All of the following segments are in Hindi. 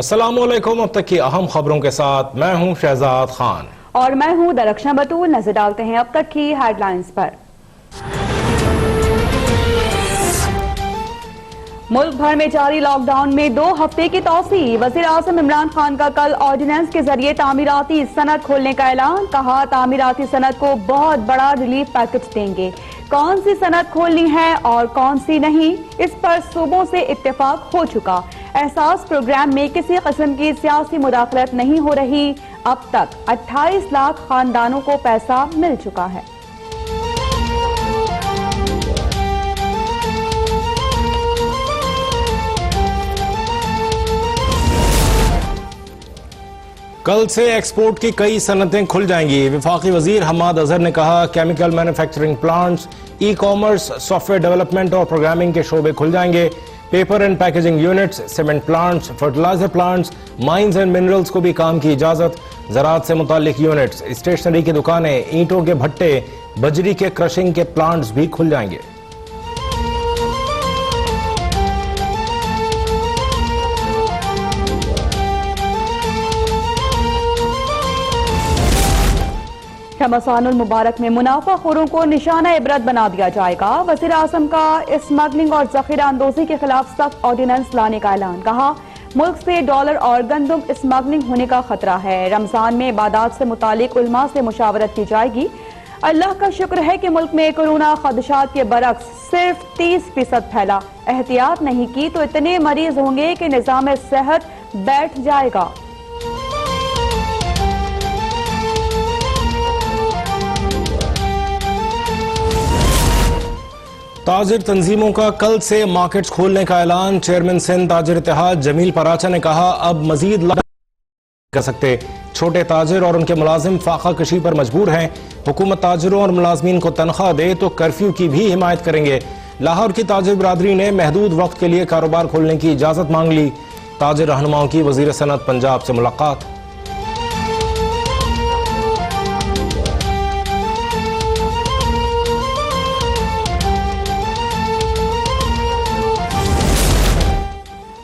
अस्सलामुअलैकुम। अब तक की अहम खबरों के साथ मैं हूं शहजाद खान और मैं हूं दरख्शां बतूल। नजर डालते हैं अब तक की हेडलाइंस पर। मुल्क भर में जारी लॉकडाउन में 2 हफ्ते की तौसी। वज़ीर आज़म इमरान खान का कल ऑर्डिनेंस के जरिए तामीराती सनत खोलने का ऐलान। कहा तामीराती सनत को बहुत बड़ा रिलीफ पैकेज देंगे। कौन सी सनत खोलनी है और कौन सी नहीं, इस पर सूबों से इत्तेफाक हो चुका। एहसास प्रोग्राम में किसी किस्म की सियासी मुदाखलत नहीं हो रही। अब तक 28 लाख खानदानों को पैसा मिल चुका है। कल से एक्सपोर्ट की कई सनतें खुल जाएंगी। वफाकी वजीर हम्माद अजहर ने कहा chemical manufacturing plants, e commerce, software development और प्रोग्रामिंग के शोबे खुल जाएंगे। Paper and packaging units, cement plants, fertilizer plants, mines and minerals को भी काम की इजाजत। ज़राअत से मुताल्लिक यूनिट्स, स्टेशनरी की दुकानें, ईंटों के भट्टे, बजरी के क्रशिंग के प्लांट्स भी खुल जाएंगे। रमज़ानुल मुबारक में मुनाफाखोरों को निशाना इबरत बना दिया जाएगा। वज़ीर आज़म का स्मगलिंग और ज़ख़ीरा अंदोज़ी के खिलाफ सख्त ऑर्डिनेंस लाने का ऐलान। कहा मुल्क से डॉलर और गंदम स्मगलिंग होने का खतरा है। रमजान में इबादत से मुतालिक उलमा से मुशावरत की जाएगी। अल्लाह का शुक्र है कि मुल्क में कोरोना खदशात के बरक्स सिर्फ 30% फैला। एहतियात नहीं की तो इतने मरीज होंगे कि निज़ाम सेहत बैठ जाएगा। ताजिर तंजीमों का कल से मार्केट्स खोलने का ऐलान। चेयरमैन सिंध ताजिर इत्तेहाद जमील पराचा ने कहा अब मजीद कर सकते। छोटे ताजिर और उनके मुलाजिम फाका कशी पर मजबूर हैं। हुकूमत ताजिरों और मुलाजमीन को तनख्वाह दे तो कर्फ्यू की भी हिमायत करेंगे। लाहौर की ताजिर बरादरी ने महदूद वक्त के लिए कारोबार खोलने की इजाजत मांग ली। ताजिर रहनुमाओं की वजीर सनत पंजाब से मुलाकात।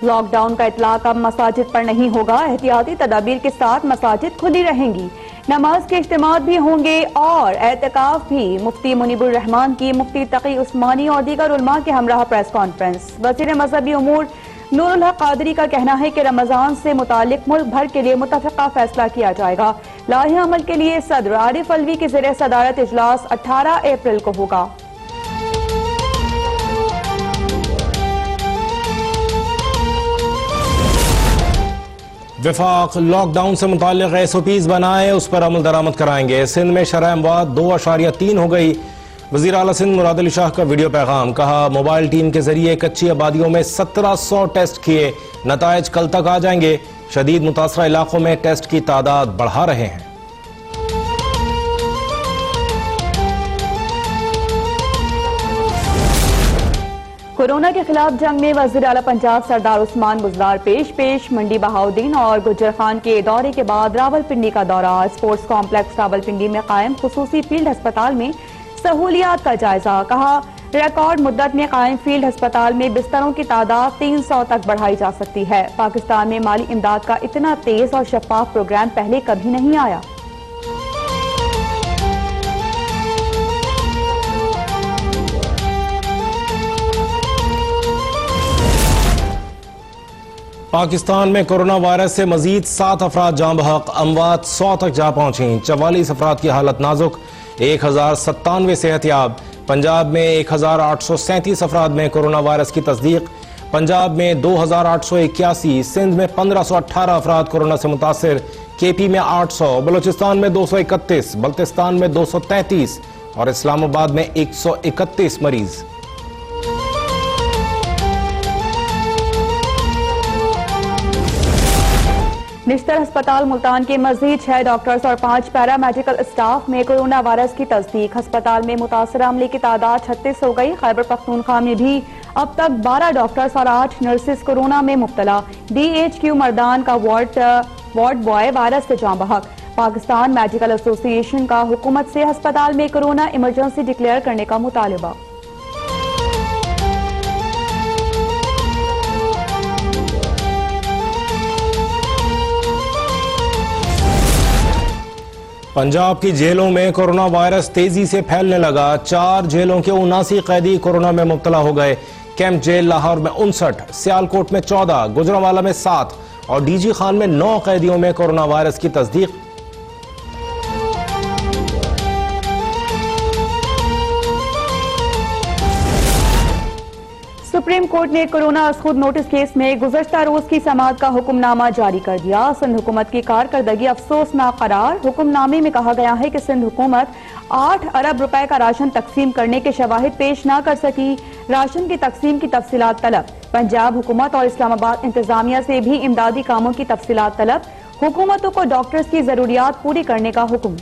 लॉकडाउन का इतलाक अब मसाजिद पर नहीं होगा। एहतियाती तदाबीर के साथ मसाजिद खुली रहेंगी। नमाज के इज्तिमात भी होंगे और एतकाफ भी। मुफ्ती मुनीबुर रहमान की मुफ्ती तकी उस्मानी और दीगर उलमा के हमराह प्रेस कॉन्फ्रेंस। वज़ीर मजहबी उमूर नूरुल हक कादरी का कहना है कि रमजान से मुतालिक मुल्क भर के लिए मुतफ़िक़ा फैसला किया जाएगा। लाहे अमल के लिए सदर आरिफ अलवी की ज़ेरे सदारत इजलास 18 अप्रैल को होगा। विफाक लॉकडाउन से मुताल्लिक SOPs बनाए, उस पर अमल दरामद कराएंगे। सिंध में शरह अमवात 2.3 हो गई। वज़ीर आला सिंध मुराद अली शाह का वीडियो पैगाम। कहा मोबाइल टीम के जरिए कच्ची आबादियों में 1700 टेस्ट किए, नताइज कल तक आ जाएंगे। शदीद मुतासरा इलाकों में टेस्ट की तादाद बढ़ा रहे हैं। कोरोना के खिलाफ जंग में वज़ीर आला पंजाब सरदार उस्मान बुज़दार पेश मंडी बहाउद्दीन और गुज्जर खान के दौरे के बाद रावलपिंडी का दौरा। स्पोर्ट्स कॉम्प्लेक्स रावलपिंडी में कायम खुसूसी फील्ड अस्पताल में सहूलियात का जायजा। कहा रिकॉर्ड मुद्दत में कायम फील्ड अस्पताल में बिस्तरों की तादाद 300 तक बढ़ाई जा सकती है। पाकिस्तान में माली इमदाद का इतना तेज और शफाफ प्रोग्राम पहले कभी नहीं आया। पाकिस्तान में कोरोना वायरस से मजीद 7 अफराद जाँ बहक, अमवात 100 तक जा पहुंची। 44 अफराद की हालत नाजुक, 1097 सेहतयाब। पंजाब में 1837 अफराद में कोरोना वायरस की तस्दीक। पंजाब में 2881, सिंध में 1518 अफराद कोरोना से मुतासिर। KP में 800, बलोचिस्तान में 231, बल्तिस्तान में 233 और इस्लामाबाद में 131 मरीज। निश्तर अस्पताल मुल्तान के मजीद 6 डॉक्टर्स और 5 पैरामेडिकल स्टाफ में कोरोना वायरस की तस्दीक। अस्पताल में मुतासरा अमले की तादाद 36 हो गई। खैबर पख्तूनख्वा में भी अब तक 12 डॉक्टर्स और 8 नर्सेस कोरोना में मुब्तला। DHQ मर्दान का वार्ड बॉय वायरस से जाँ बहक। पाकिस्तान मेडिकल एसोसिएशन का हुकूमत से अस्पताल में कोरोना इमरजेंसी डिक्लेयर करने का मुतालबा। पंजाब की जेलों में कोरोना वायरस तेजी से फैलने लगा। 4 जेलों के 79 कैदी कोरोना में मुब्तला हो गए। कैंप जेल लाहौर में 59, सियालकोट में 14, गुजरांवाला में 7 और डीजी खान में 9 कैदियों में कोरोना वायरस की तस्दीक। सुप्रीम कोर्ट ने कोरोना खुद नोटिस केस में गुज़श्ता रोज की समाअत का हुक्मनामा जारी कर दिया। सिंध हुकूमत की कारकर्दगी अफसोसनाक करार। हुक्मनामे में कहा गया है कि सिंध हुकूमत 8 अरब रुपए का राशन तकसीम करने के शवाहिद पेश न कर सकी। राशन की तकसीम की तफसीलात तलब। पंजाब हुकूमत और इस्लामाबाद इंतजामिया से भी इमदादी कामों की तफसीलात तलब। हुकूमतों को डॉक्टर्स की जरूरियात पूरी करने का हुक्म।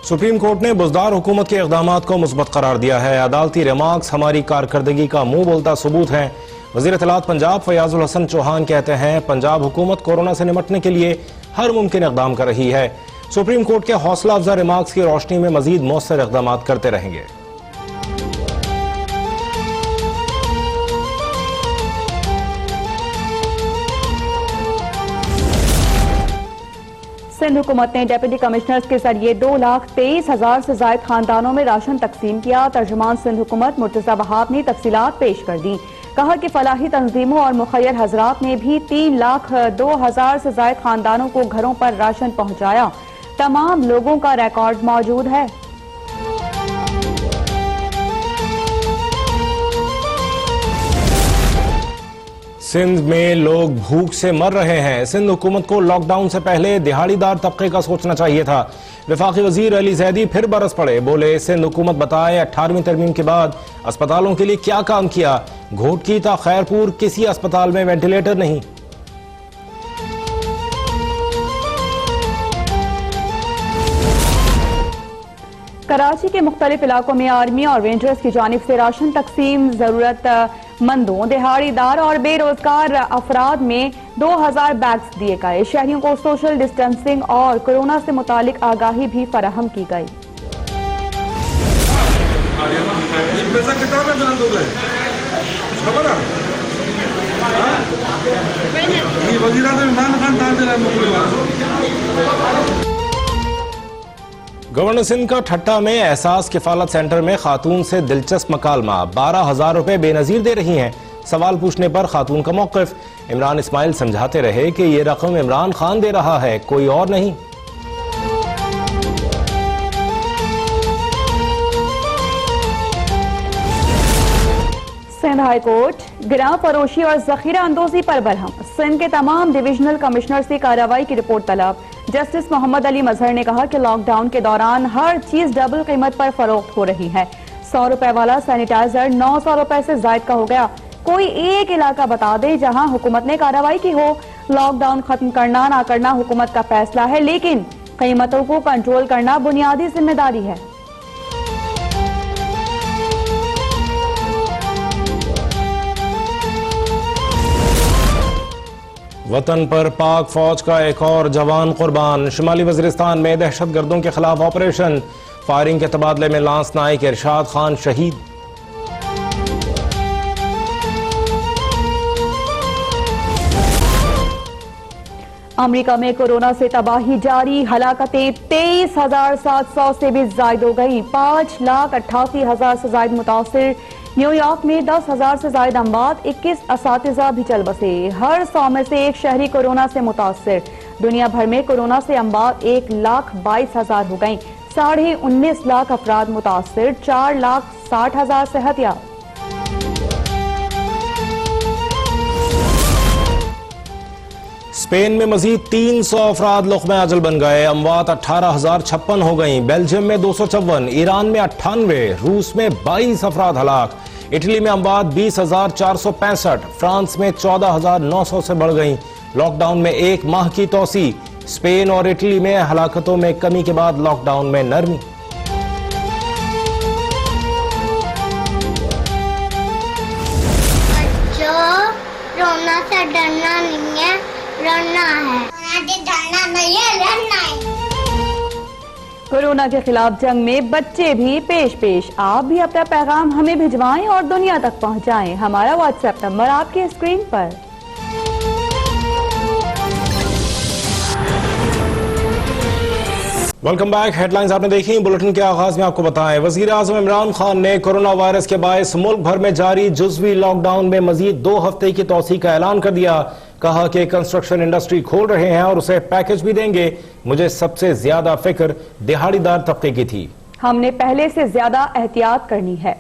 सुप्रीम कोर्ट ने बुजदार हुकूमत के इक़दामात को मुस्बत करार दिया है। अदालती रिमार्क्स हमारी कारकर्दगी का मुंह बोलता सबूत है। वज़ीर इत्तलात पंजाब फयाजुल हसन चौहान कहते हैं, पंजाब हुकूमत कोरोना से निपटने के लिए हर मुमकिन इक़दाम कर रही है। सुप्रीम कोर्ट के हौसला अफजा रिमार्क्स की रोशनी में मजीद मौसर इक़दामात करते रहेंगे। सिंध हुकूमत ने डेप्यूटी कमिश्नर्स के जरिए 2,23,000 से जायद खानदानों में राशन तकसीम किया। तर्जुमान सिंध हुकूमत मुर्तज़ा वहाब ने तफसीलात पेश कर दी। कहा कि फलाही तंजीमों और मुखय्यर हजरात ने भी 3,02,000 से जायद खानदानों को घरों पर राशन पहुंचाया। तमाम लोगों का रिकॉर्ड मौजूद है। सिंध में लोग भूख से मर रहे हैं। सिंध हुकूमत को लॉकडाउन से पहले दिहाड़ीदार तबके का सोचना चाहिए था। वफाकी वजीर अली जैदी फिर बरस पड़े। बोले, सिंध हुकूमत बताए 18वीं तरमीम के बाद अस्पतालों के लिए क्या काम किया। घोटकी था खैरपुर, किसी अस्पताल में वेंटिलेटर नहीं। कराची के मुख्तलिफ इलाकों में आर्मी और रेंजर्स की जानिब से राशन तकसीम। जरूरतमंदों, दिहाड़ीदार और बेरोजगार अफराद में 2,000 बैग्स दिए गए। शहरियों को सोशल डिस्टेंसिंग और कोरोना से मुतालिक आगाही भी फराहम की गई। गवर्नर सिंध का ठट्टा में एहसास किफालत सेंटर में खातून से दिलचस्प मकालमा। 12,000 रुपए बेनजीर दे रही हैं। सवाल पूछने पर खातून का मौक़िफ़। इमरान इस्माइल समझाते रहे कि ये रकम इमरान खान दे रहा है, कोई और नहीं। सिंध हाई कोर्ट गिरां फरोशी और जखीरा अंदोजी पर बरहम। सिंध के तमाम डिविजनल कमिश्नर से कार्रवाई की रिपोर्ट तलब। जस्टिस मोहम्मद अली मजहर ने कहा कि लॉकडाउन के दौरान हर चीज डबल कीमत पर फरोख्त हो रही है। 100 रुपए वाला सैनिटाइजर 900 रुपए से जायद का हो गया। कोई एक इलाका बता दे जहां हुकूमत ने कार्रवाई की हो। लॉकडाउन खत्म करना ना करना हुकूमत का फैसला है, लेकिन कीमतों को कंट्रोल करना बुनियादी जिम्मेदारी है। वतन पर पाक फौज का एक और जवान कुर्बान। शुमाली वजीरिस्तान में दहशत गर्दों के खिलाफ ऑपरेशन। फायरिंग के तबादले में लांस नाइक इरशाद खान शहीद। अमेरिका में कोरोना से तबाही जारी। हलाकतें 23,700 से भी जायद हो गई। 5,88,000 से जायद मुतासिर। न्यूयॉर्क में 10,000 से जायद अमवात। 21 असातिज़ा भी चल बसे। हर 100 में से एक शहरी कोरोना से मुतासिर। दुनिया भर में कोरोना से अमवात 1,22,000 हो गई। 19.5 लाख अफराद मुतासिर। 4,60,000 सेहतयाब। स्पेन में मजीद 300 अफराद लुक़्मे अजल बन गए। अमवात 18,056 हो गई। बेल्जियम में 254, ईरान में 98, रूस में 22 अफराद हलाक। इटली में अमवात 20,465, फ्रांस में 14,900 से बढ़ गई। लॉकडाउन में 1 माह की तोसी। स्पेन और इटली में हलाकतों में कमी के बाद लॉकडाउन में नरमी। कोरोना से डरना नहीं है, लड़ना है। डरना नहीं है, लड़ना है। कोरोना के खिलाफ जंग में बच्चे भी पेश। आप भी अपना पैगाम हमें भिजवाएं और दुनिया तक पहुंचाएं। हमारा व्हाट्सएप नंबर आपकी स्क्रीन पर। Welcome back. हेडलाइंस आपने देखी। बुलेटिन के आगाज में आपको बताएं, वजीर आजम इमरान खान ने कोरोना वायरस के बायस मुल्क भर में जारी जुज़वी लॉकडाउन में मजीद 2 हफ्ते की तौसीक का ऐलान कर दिया। कहा कि कंस्ट्रक्शन इंडस्ट्री खोल रहे हैं और उसे पैकेज भी देंगे। मुझे सबसे ज्यादा फिक्र दिहाड़ीदार तबके की थी। हमने पहले से ज्यादा एहतियात करनी है।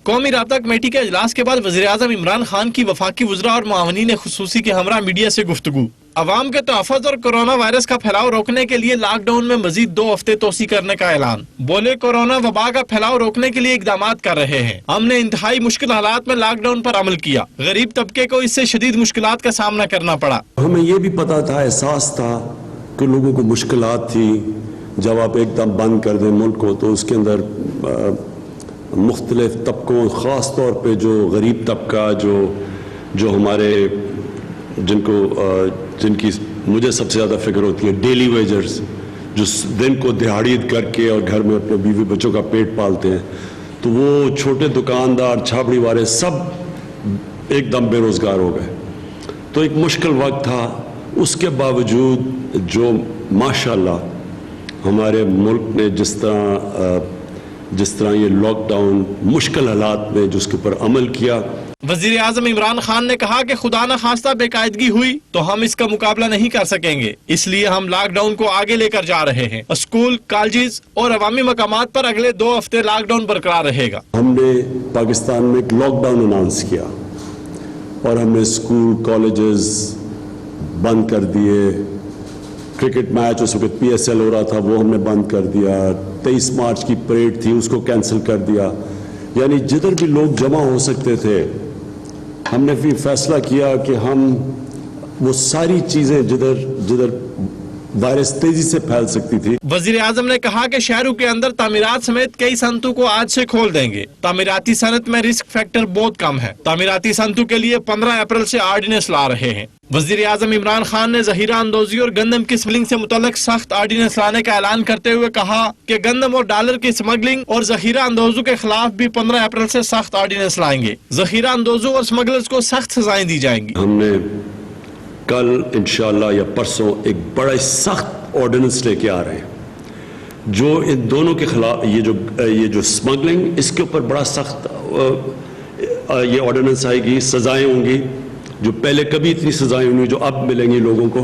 कौमी राब्ता कमेटी के इजलास के बाद वज़ीर आज़म इमरान खान की वफाकी वज़रा और मुआवनीन खुसूसी के हमरा मीडिया से गुफ्तगू। अवाम के तहफ़्फ़ुज़ और कोरोना वायरस का फैलाव रोकने के लिए लॉकडाउन में मजीद 2 हफ्ते तोसी करने का ऐलान। बोले, कोरोना वबा का फैलाव रोकने के लिए इकदाम कर रहे हैं। हमने इंतहाई मुश्किल हालात में लॉकडाउन पर अमल किया। गरीब तबके को इससे शदीद मुश्किलात का सामना करना पड़ा। हमें ये भी पता था, एहसास था कि लोगों को मुश्किलात थी। जब आप एकदम बंद कर दें मुल्क को तो उसके अंदर मुख्तलिफ तबकों, ख़ास तौर पे जो गरीब तबका, जो हमारे जिनकी मुझे सबसे ज़्यादा फिक्र होती है, डेली वेजर्स, जो दिन को दिहाड़ी करके और घर में अपने बीवी बच्चों का पेट पालते हैं, तो वो छोटे दुकानदार, छाबड़ी वाले सब एकदम बेरोज़गार हो गए। तो एक मुश्किल वक्त था। उसके बावजूद जो माशाल्लाह हमारे मुल्क ने जिस तरह ये लॉकडाउन मुश्किल हालात में जिसके ऊपर अमल किया। वज़ीर आज़म इमरान खान ने कहा कि खुदा न खास्ता बेकायदगी हुई तो हम इसका मुकाबला नहीं कर सकेंगे, इसलिए हम लॉकडाउन को आगे लेकर जा रहे हैं। स्कूल, कॉलेज और अवामी मकामात पर अगले 2 हफ्ते लॉकडाउन बरकरार रहेगा। हमने पाकिस्तान में एक लॉकडाउन अनाउंस किया और हमने स्कूल, कॉलेजेस बंद कर दिए। क्रिकेट मैच उस वक्त PSL हो रहा था, वो हमने बंद कर दिया। 23 मार्च की परेड थी, उसको कैंसिल कर दिया। यानी जिधर भी लोग जमा हो सकते थे, हमने फिर फैसला किया कि हम वो सारी चीजें जिधर वायरस तेजी से फैल सकती थी। वजीर आजम ने कहा कि शहरों के अंदर तामीरात समेत कई सनतों को आज से खोल देंगे। तामीराती सनत में रिस्क फैक्टर बहुत कम है। तामीराती सनतों के लिए 15 अप्रैल से ऑर्डिनेंस ला रहे हैं। वजीर आजम इमरान खान ने जहीरा अंदोजी और गंदम की स्मगलिंग से मुतल्लिक सख्त ऑर्डिनेंस लाने का ऐलान करते हुए कहा कि गंदम और डॉलर की स्मगलिंग और जहीरा अंदोजों के खिलाफ भी 15 अप्रैल से सख्त ऑर्डिनेंस लाएंगे। जहीरा अंदोजों और स्मगलर्स को सख्त सजाएं दी जाएंगी। हमने कल इंशाअल्लाह या परसों एक बड़ा सख्त ऑर्डिनेंस लेके आ रहे हैं जो इन दोनों के खिलाफ, ये जो स्मगलिंग, इसके ऊपर बड़ा सख्त ये ऑर्डिनेंस आएगी। सजाएं होंगी जो पहले कभी इतनी सजाएं हुई जो अब मिलेंगी लोगों को।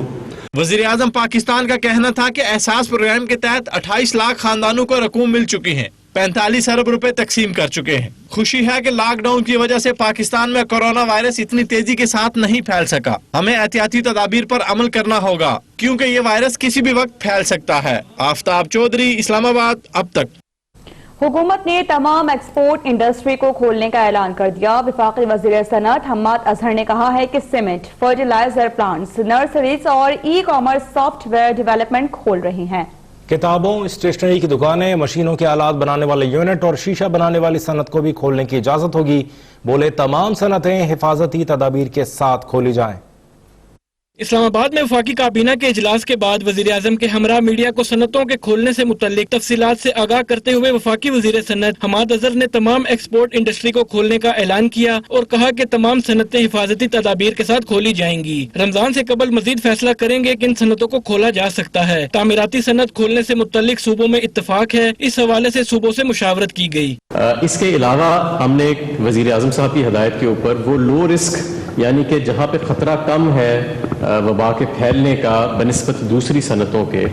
वजीर आजम पाकिस्तान का कहना था कि एहसास प्रोग्राम के तहत 28 लाख खानदानों को रकूम मिल चुकी है, 45 अरब रुपए तकसीम कर चुके हैं। खुशी है कि लॉकडाउन की वजह से पाकिस्तान में कोरोना वायरस इतनी तेजी के साथ नहीं फैल सका। हमें एहतियाती तदाबीर पर अमल करना होगा क्योंकि ये वायरस किसी भी वक्त फैल सकता है। आफ्ताब चौधरी, इस्लामाबाद। अब तक हुकूमत ने तमाम एक्सपोर्ट इंडस्ट्री को खोलने का ऐलान कर दिया। वफाकी वज़ीर सनअत हम्माद अजहर ने कहा है कि सीमेंट, फर्टिलाइजर प्लांट्स, नर्सरीज और ई-कॉमर्स सॉफ्टवेयर डेवलपमेंट खोल रहे हैं। किताबों, स्टेशनरी की दुकानें, मशीनों के आलात बनाने वाले यूनिट और शीशा बनाने वाली सनत को भी खोलने की इजाजत होगी। बोले, तमाम सनतें हिफाजती तदाबीर के साथ खोली जाएं। इस्लामाबाद में वफाकी काबीना के इजलास के बाद वजीर आजम के हमरा मीडिया को सनतों के खोलने से मुतल्लिक तफसीलात से आगाह करते हुए वफाकी वजीर सनत हम्माद अजहर ने तमाम एक्सपोर्ट इंडस्ट्री को खोलने का ऐलान किया और कहा कि तमाम सनतें हिफाजती तदाबीर के साथ खोली जाएंगी। रमजान से कबल मजीद फैसला करेंगे कि इन सनतों को खोला जा सकता है। तामीराती सनत खोलने से मुतल्लिक सूबों में इत्तफाक है। इस हवाले से सूबों से मुशावरत की गई। इसके अलावा हमने वजीर आजम साहब की हदायत के ऊपर वो लो रिस्क, यानी कि जहाँ पे ख़तरा कम है वबा के फैलने का बनिस्बत दूसरी सनतों के,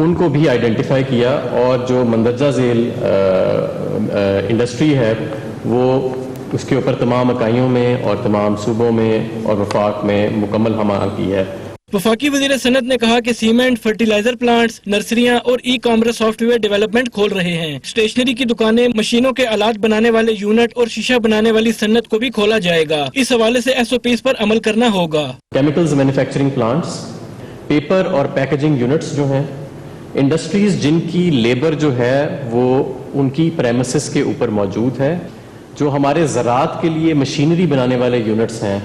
उनको भी आइडेंटिफाई किया और जो मंदरजा झेल इंडस्ट्री है वो उसके ऊपर तमाम इकाइयों में और तमाम सूबों में और वफाक में मुकम्मल हमारा की है। वफाकी वज़ीर सनत ने कहा कि सीमेंट, फर्टिलाइजर प्लांट्स, नर्सरियां और ई-कॉमर्स सॉफ्टवेयर डेवलपमेंट खोल रहे हैं। स्टेशनरी की दुकानें, मशीनों के आलात बनाने वाले यूनिट और शीशा बनाने वाली सन्नत को भी खोला जाएगा। इस हवाले से SOPs पर अमल करना होगा। केमिकल्स मैन्युफैक्चरिंग प्लांट्स, पेपर और पैकेजिंग यूनिट्स जो हैं, इंडस्ट्रीज जिनकी लेबर जो है वो उनकी प्रेमिसेस के ऊपर मौजूद है, जो हमारे ज़राअत के लिए मशीनरी बनाने वाले यूनिट्स हैं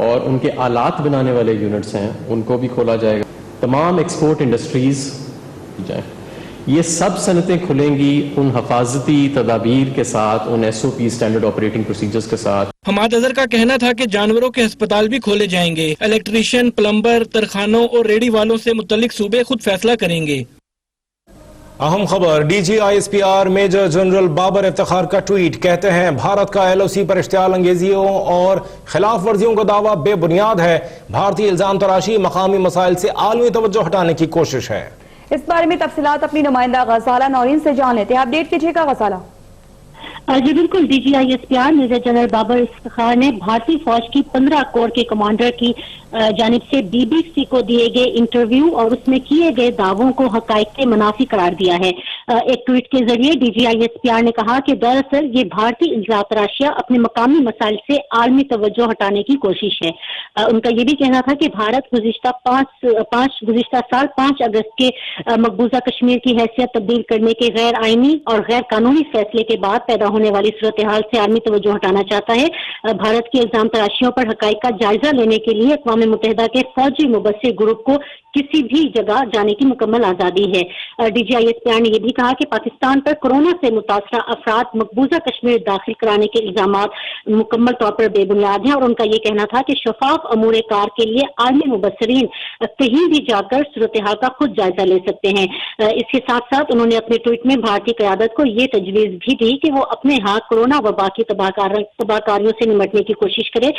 और उनके आलात बनाने वाले यूनिट्स हैं, उनको भी खोला जाएगा। तमाम एक्सपोर्ट इंडस्ट्रीज जाएं। ये सब सनतें खुलेंगी उन हफाजती तदाबीर के साथ, उन SOP स्टैंडर्ड ऑपरेटिंग प्रोसीजर्स के साथ। हमाद अजहर का कहना था कि जानवरों के अस्पताल भी खोले जाएंगे। इलेक्ट्रीशियन, प्लम्बर, तरखानों और रेडी वालों से मुतल्लिक सूबे खुद फैसला करेंगे। अहम खबर, DGISPR major general Babar Iftikhar का ट्वीट। कहते हैं भारत का LOC पर इश्तियाल अंगेजियों और खिलाफ वर्जियों का दावा बेबुनियाद है। भारतीय इल्जाम तराशी मकामी मसाइल से आलमी तवज्जो हटाने की कोशिश है। इस बारे में तफसीलात अपनी नुमाइंदा गजाला नौरीन से जान लेते हैं। अपडेट कीजिएगा गजाला। जी बिल्कुल, DGISPR major general Babar Iftikhar ने भारतीय फौज की 15 कोर के कमांडर की जानिब से BBC को दिए गए इंटरव्यू और उसमें किए गए दावों को हकाइक के मुनाफी करार दिया है। एक ट्वीट के जरिए DGISPR ने कहा कि दरअसल ये भारतीय इल्जाम तराशियां अपने मकामी मसाइल से आलमी तवज्जो हटाने की कोशिश है। उनका ये भी कहना था कि भारत गुज़िश्ता साल 5 अगस्त के मकबूजा कश्मीर की हैसियत तब्दील करने के गैर आईनी और गैर कानूनी फैसले के बाद पैदा होने वाली सूरत हाल से आलमी तवज्जो हटाना चाहता है। भारत की इल्जाम तराशियों पर हकाइक का जायजा लेने के लिए अक़वाम मुत्तहिदा के फौजी मुबस्सिर ग्रुप को किसी भी जगह जाने की मुकम्मल आजादी है। DGISPR ने यह भी कहा कि पाकिस्तान पर कोरोना से मुतासरा अफराद मकबूजा कश्मीर दाखिल कराने के इल्जामात मुकम्मल तौर पर बेबुनियाद हैं और उनका ये कहना था कि शफाफ अमूर कार के लिए आलमी मुबस्सिरीन कहीं भी जाकर सूरत हाल का खुद जायजा ले सकते हैं। इसके साथ साथ उन्होंने अपने ट्वीट में भारतीय क़यादत को ये तजवीज़ भी दी कि वो अपने यहाँ कोरोना वबा की तबाहकारियों से निमटने की कोशिश करे।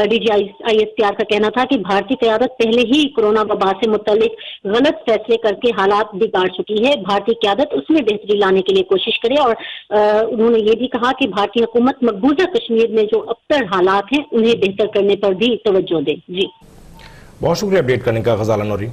DGISPR का कहना था कि भारतीय क़यादत पहले ही कोरोना वबा से मुतल्लिक गलत फैसले करके हालात बिगाड़ चुकी है। भारतीय क़यादत उसमें बेहतरी लाने के लिए कोशिश करे और उन्होंने ये भी कहा कि भारतीय हुकूमत मकबूजा कश्मीर में जो अबतर हालात हैं उन्हें बेहतर करने पर भी तवज्जो दे। जी बहुत शुक्रिया अपडेट करने का गजाला नौरीन।